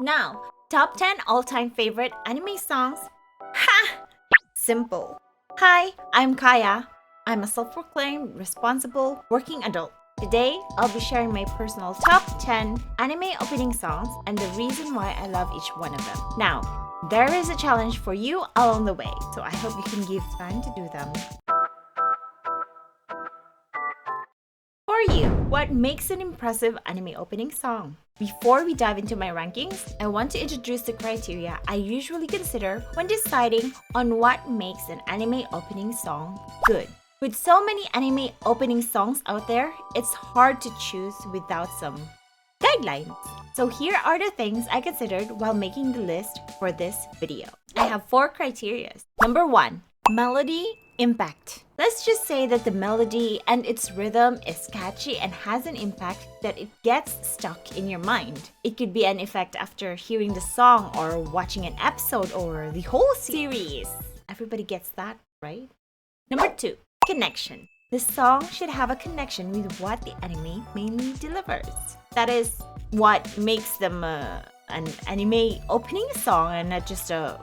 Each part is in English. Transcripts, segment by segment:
Now, top 10 all-time favorite anime songs? Ha! Simple. Hi, I'm Kaya. I'm a self-proclaimed, responsible, working adult. Today, I'll be sharing my personal top 10 anime opening songs and the reason why I love each one of them. Now, there is a challenge for you along the way, so I hope you can give time to do them. For you, what makes an impressive anime opening song? Before we dive into my rankings, I want to introduce the criteria I usually consider when deciding on what makes an anime opening song good. With so many anime opening songs out there, it's hard to choose without some guidelines. So here are the things I considered while making the list for this video. I have 4 criteria. Number 1, melody impact. Let's just say that the melody and its rhythm is catchy and has an impact that it gets stuck in your mind. It could be an effect after hearing the song or watching an episode or the whole series. Everybody gets that, right? Number 2, connection. The song should have a connection with what the anime mainly delivers. That is what makes them an anime opening song and not just a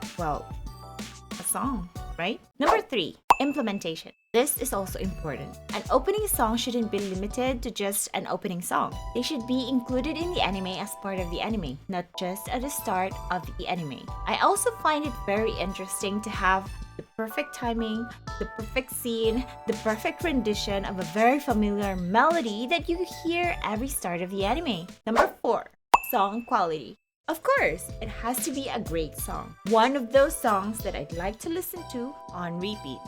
song, right? Number 3, implementation. This is also important. An opening song shouldn't be limited to just an opening song. They should be included in the anime as part of the anime, not just at the start of the anime. I also find it very interesting to have the perfect timing, the perfect scene, the perfect rendition of a very familiar melody that you hear every start of the anime. Number 4, song quality. Of course, it has to be a great song. One of those songs that I'd like to listen to on repeat.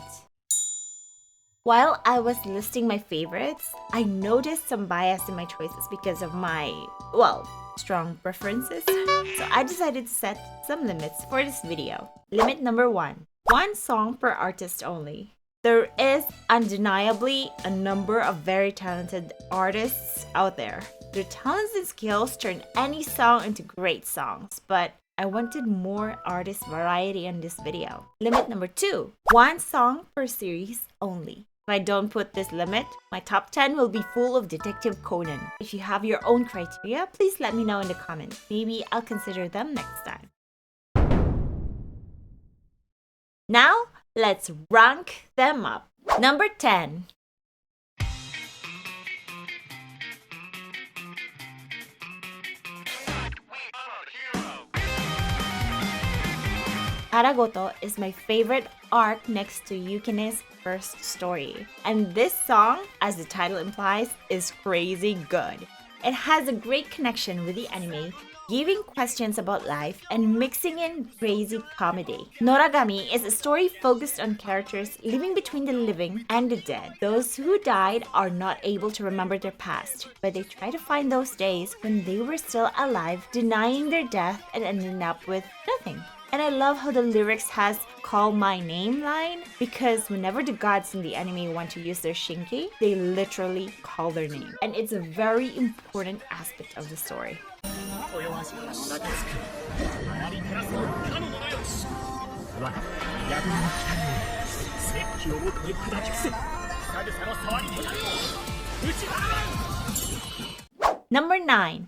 While I was listing my favorites, I noticed some bias in my choices because of my, strong preferences. So I decided to set some limits for this video. Limit number 1, one song per artist only. There is undeniably a number of very talented artists out there. Their talents and skills turn any song into great songs, but I wanted more artist variety in this video. Limit number 2, one song per series only. If I don't put this limit, my top 10 will be full of Detective Conan. If you have your own criteria, please let me know in the comments. Maybe I'll consider them next time. Now, let's rank them up. Number 10. Haragoto is my favorite arc next to Yukine's first story. And this song, as the title implies, is crazy good. It has a great connection with the anime, giving questions about life and mixing in crazy comedy. Noragami is a story focused on characters living between the living and the dead. Those who died are not able to remember their past, but they try to find those days when they were still alive, denying their death and ending up with nothing. And I love how the lyrics has "call my name" line, because whenever the gods in the anime want to use their shinki, they literally call their name. And it's a very important aspect of the story. Number 9.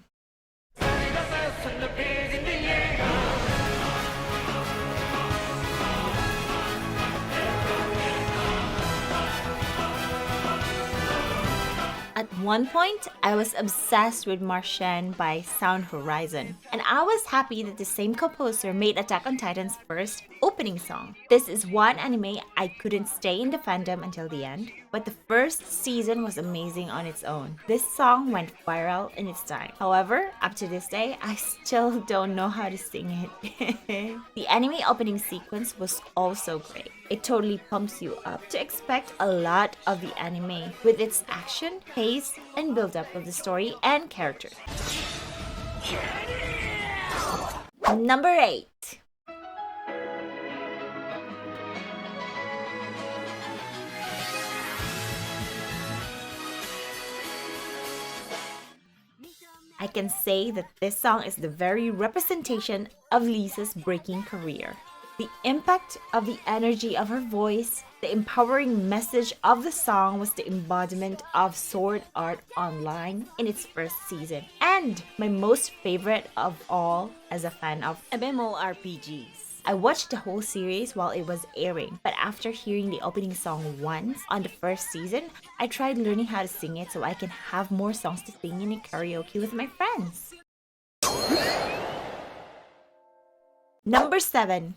At one point, I was obsessed with Martian by Sound Horizon, and I was happy that the same composer made Attack on Titan's first opening song. This is one anime I couldn't stay in the fandom until the end, but the first season was amazing on its own. This song went viral in its time. However, up to this day, I still don't know how to sing it. The anime opening sequence was also great. It totally pumps you up to expect a lot of the anime with its action, pace, and build-up of the story and characters. Number 8. I can say that this song is the very representation of Lisa's breaking career. The impact of the energy of her voice, the empowering message of the song was the embodiment of Sword Art Online in its first season. And my most favorite of all as a fan of MMORPGs. I watched the whole series while it was airing, but after hearing the opening song once on the first season, I tried learning how to sing it so I can have more songs to sing in a karaoke with my friends. Number 7.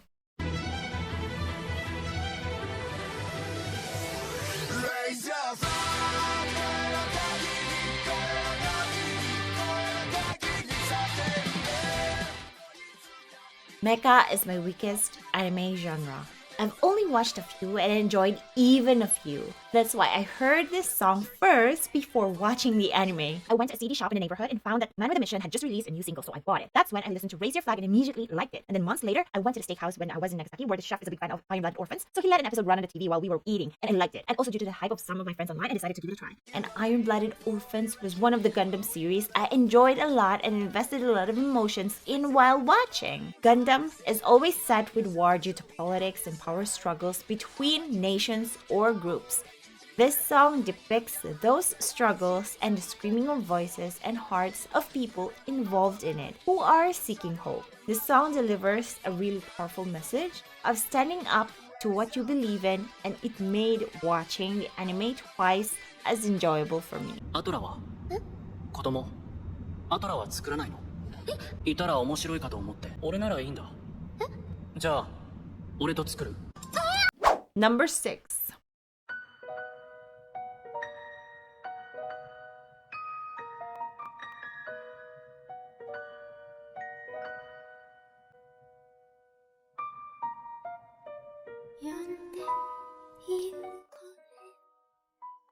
Mecha is my weakest anime genre. I've only watched a few and enjoyed even a few. That's why I heard this song first before watching the anime. I went to a CD shop in the neighborhood and found that Man with a Mission had just released a new single, so I bought it. That's when I listened to Raise Your Flag and immediately liked it. And then months later, I went to the steakhouse when I was in Nagasaki, where the chef is a big fan of Iron-Blooded Orphans, so he let an episode run on the TV while we were eating, and I liked it. And also due to the hype of some of my friends online, I decided to give it a try. And Iron-Blooded Orphans was one of the Gundam series I enjoyed a lot and invested a lot of emotions in while watching. Gundam is always set with war due to politics and power struggles between nations or groups. This song depicts those struggles and the screaming of voices and hearts of people involved in it who are seeking hope. This song delivers a really powerful message of standing up to what you believe in, and it made watching the anime twice as enjoyable for me. アトラは子供アトラは作らないのいたら面白いかと思って俺ならいいんだじゃあ俺と作る Number 6.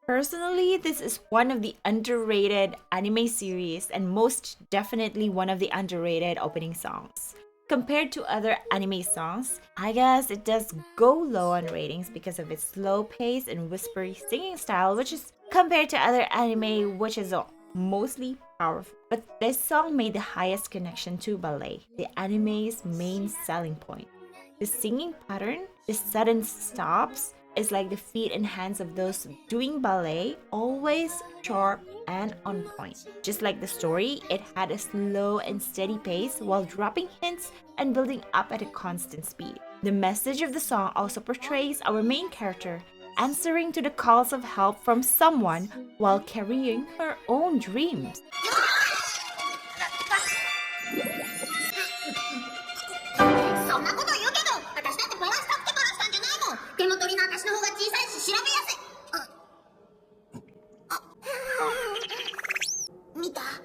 Personally, this is one of the underrated anime series and most definitely one of the underrated opening songs. Compared to other anime songs, I guess it does go low on ratings because of its slow pace and whispery singing style, which is compared to other anime, which is mostly powerful. But this song made the highest connection to ballet, the anime's main selling point. The singing pattern, the sudden stops, is like the feet and hands of those doing ballet, always sharp and on point. Just like the story, it had a slow and steady pace while dropping hints and building up at a constant speed. The message of the song also portrays our main character answering to the calls of help from someone while carrying her own dreams.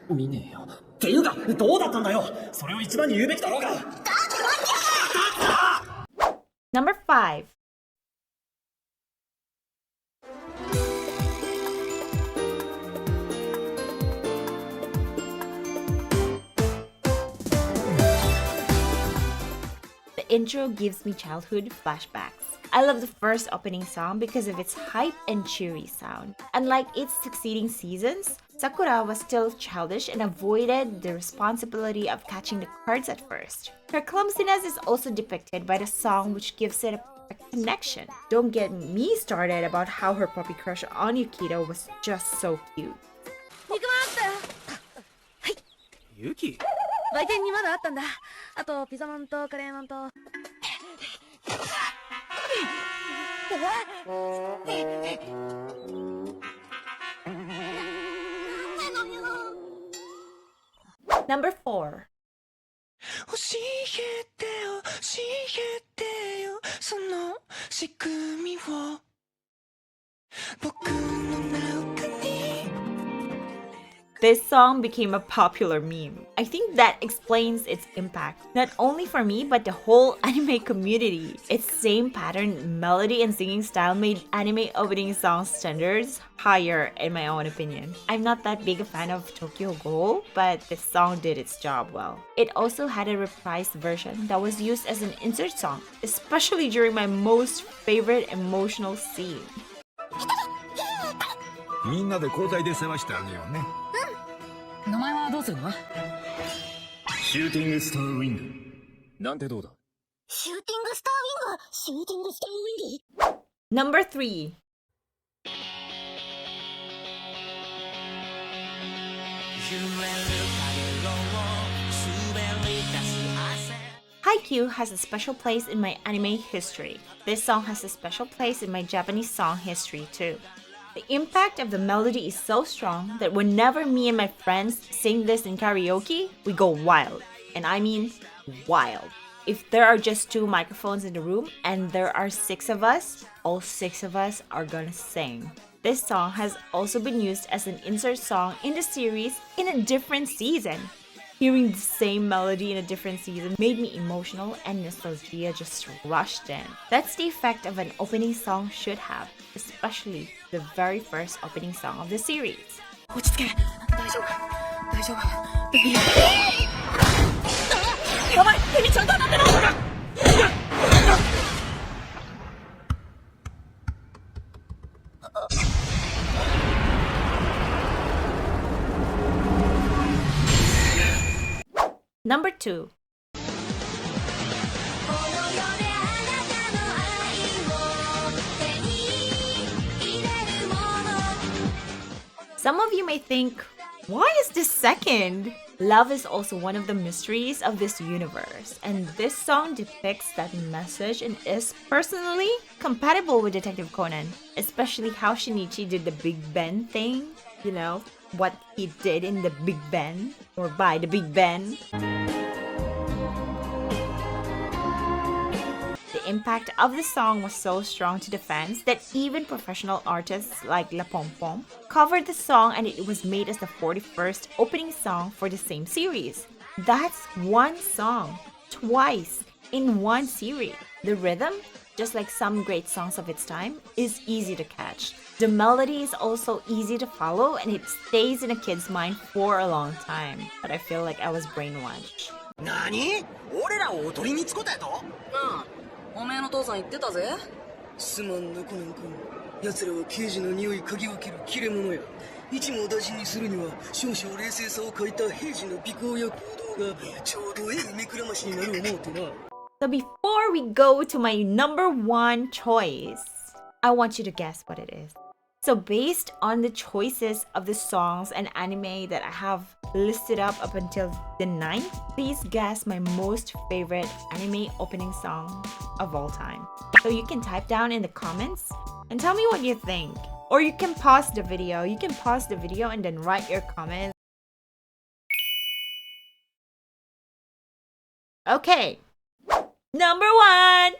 見ねえよっていうかどうだったんだよそれを一番に言うべきだろうが Number 5. The intro gives me childhood flashbacks. I love the first opening song because of its hype and cheery sound. Unlike its succeeding seasons, Sakura was still childish and avoided the responsibility of catching the cards at first. Her clumsiness is also depicted by the song, which gives it a connection. Don't get me started about how her puppy crush on Yukito was just so cute. ユキ売店にまだあったんだ。あとピザマンとカレーマンと。Number 4. 教えてよ教えてよその仕組みを僕の中に This song became a popular meme. I think that explains its impact, not only for me but the whole anime community. Its same pattern, melody, and singing style made anime opening song standards higher in my own opinion. I'm not that big a fan of Tokyo Ghoul, but this song did its job well. It also had a reprised version that was used as an insert song, especially during my most favorite emotional scene. みんなで交代で世話してあげようね。名前はどうするの？シューティングスターウィング。なんてどうだ？シューティングスターウィングシューティングスターウィング Number 3. Haikyuu has a special place in my anime history. This song has a special place in my Japanese song history too. The impact of the melody is so strong that whenever me and my friends sing this in karaoke, we go wild. And I mean wild. If there are just 2 microphones in the room and there are 6 of us, all 6 of us are gonna sing. This song has also been used as an insert song in the series in a different season. Hearing the same melody in a different season made me emotional and nostalgia just rushed in. That's the effect of an opening song should have, especially the very first opening song of the series. 落ち着け。大丈夫。大丈夫。やばい、ヘビちゃんと当たってる。Number 2. Some of you may think, why is this second? Love is also one of the mysteries of this universe, and this song depicts that message and is personally compatible with Detective Conan, especially how Shinichi did the Big Ben thing, you know, what he did in the Big Ben, or by the Big Ben. The impact of the song was so strong to the fans that even professional artists like La Pom Pom covered the song, and it was made as the 41st opening song for the same series. That's one song, twice, in one series. The rhythm, just like some great songs of its time, is easy to catch. The melody is also easy to follow, and it stays in a kid's mind for a long time. But I feel like I was brainwashed. 何俺らをおとりにつこたやとなあ、おめえの父さん言ってたぜ。すまんなコナン君。奴らは刑事の匂い嗅ぎ分ける切れ者や。一網打尽にするには少々冷静さを欠いた平時の尾行や行動がちょうどええ目くらましになる思うてな。So before we go to my number 1 choice, I want you to guess what it is. So based on the choices of the songs and anime that I have listed up until the 9th, please guess my most favorite anime opening song of all time. So you can type down in the comments and tell me what you think. Or you can pause the video. You can pause the video and then write your comments. Okay. Number 1!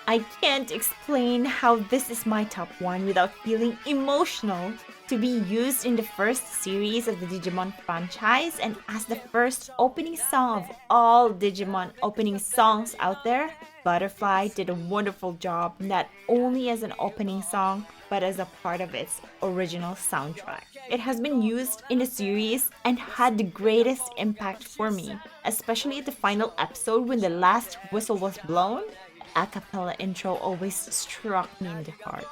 I can't explain how this is my top 1 without feeling emotional to be used in the first series of the Digimon franchise and as the first opening song of all Digimon opening songs out there. Butterfly did a wonderful job not only as an opening song but as a part of its original soundtrack. It has been used in the series and had the greatest impact for me, especially at the final episode when the last whistle was blown. A cappella intro always struck me in the heart.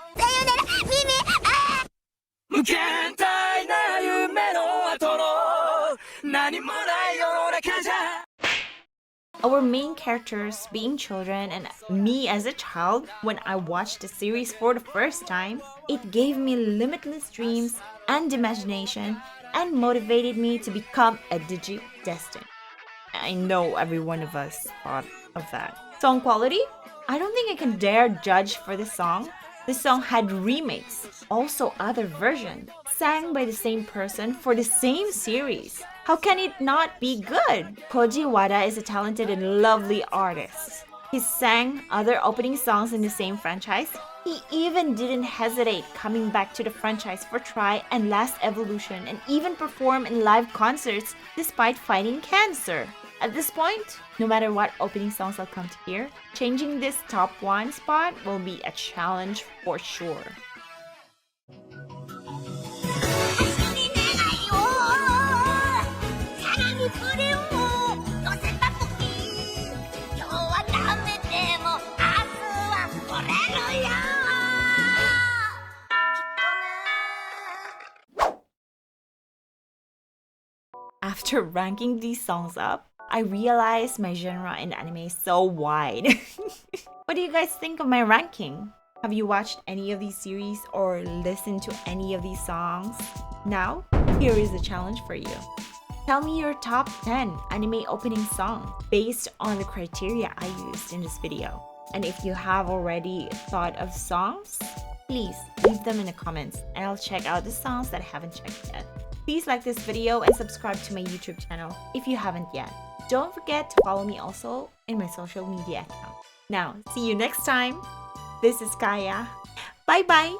Our main characters being children and me as a child, when I watched the series for the first time, it gave me limitless dreams and imagination and motivated me to become a Digi-Destined. I know every one of us thought of that. Song quality? I don't think I can dare judge for the song. The song had remakes, also other versions, sang by the same person for the same series. How can it not be good? Koji Wada is a talented and lovely artist. He sang other opening songs in the same franchise. He even didn't hesitate coming back to the franchise for Try and Last Evolution and even perform in live concerts despite fighting cancer. At this point, no matter what opening songs I'll come to hear, changing this top 1 spot will be a challenge for sure. after ranking these songs up, I realized my genre in anime is so wide. What do you guys think of my ranking? Have you watched any of these series or listened to any of these songs? Now, here is a challenge for you. Tell me your top 10 anime opening songs based on the criteria I used in this video. And if you have already thought of songs, please leave them in the comments and I'll check out the songs that I haven't checked yet. Please like this video and subscribe to my YouTube channel if you haven't yet. Don't forget to follow me also in my social media account. Now, see you next time. This is Kaya. Bye bye.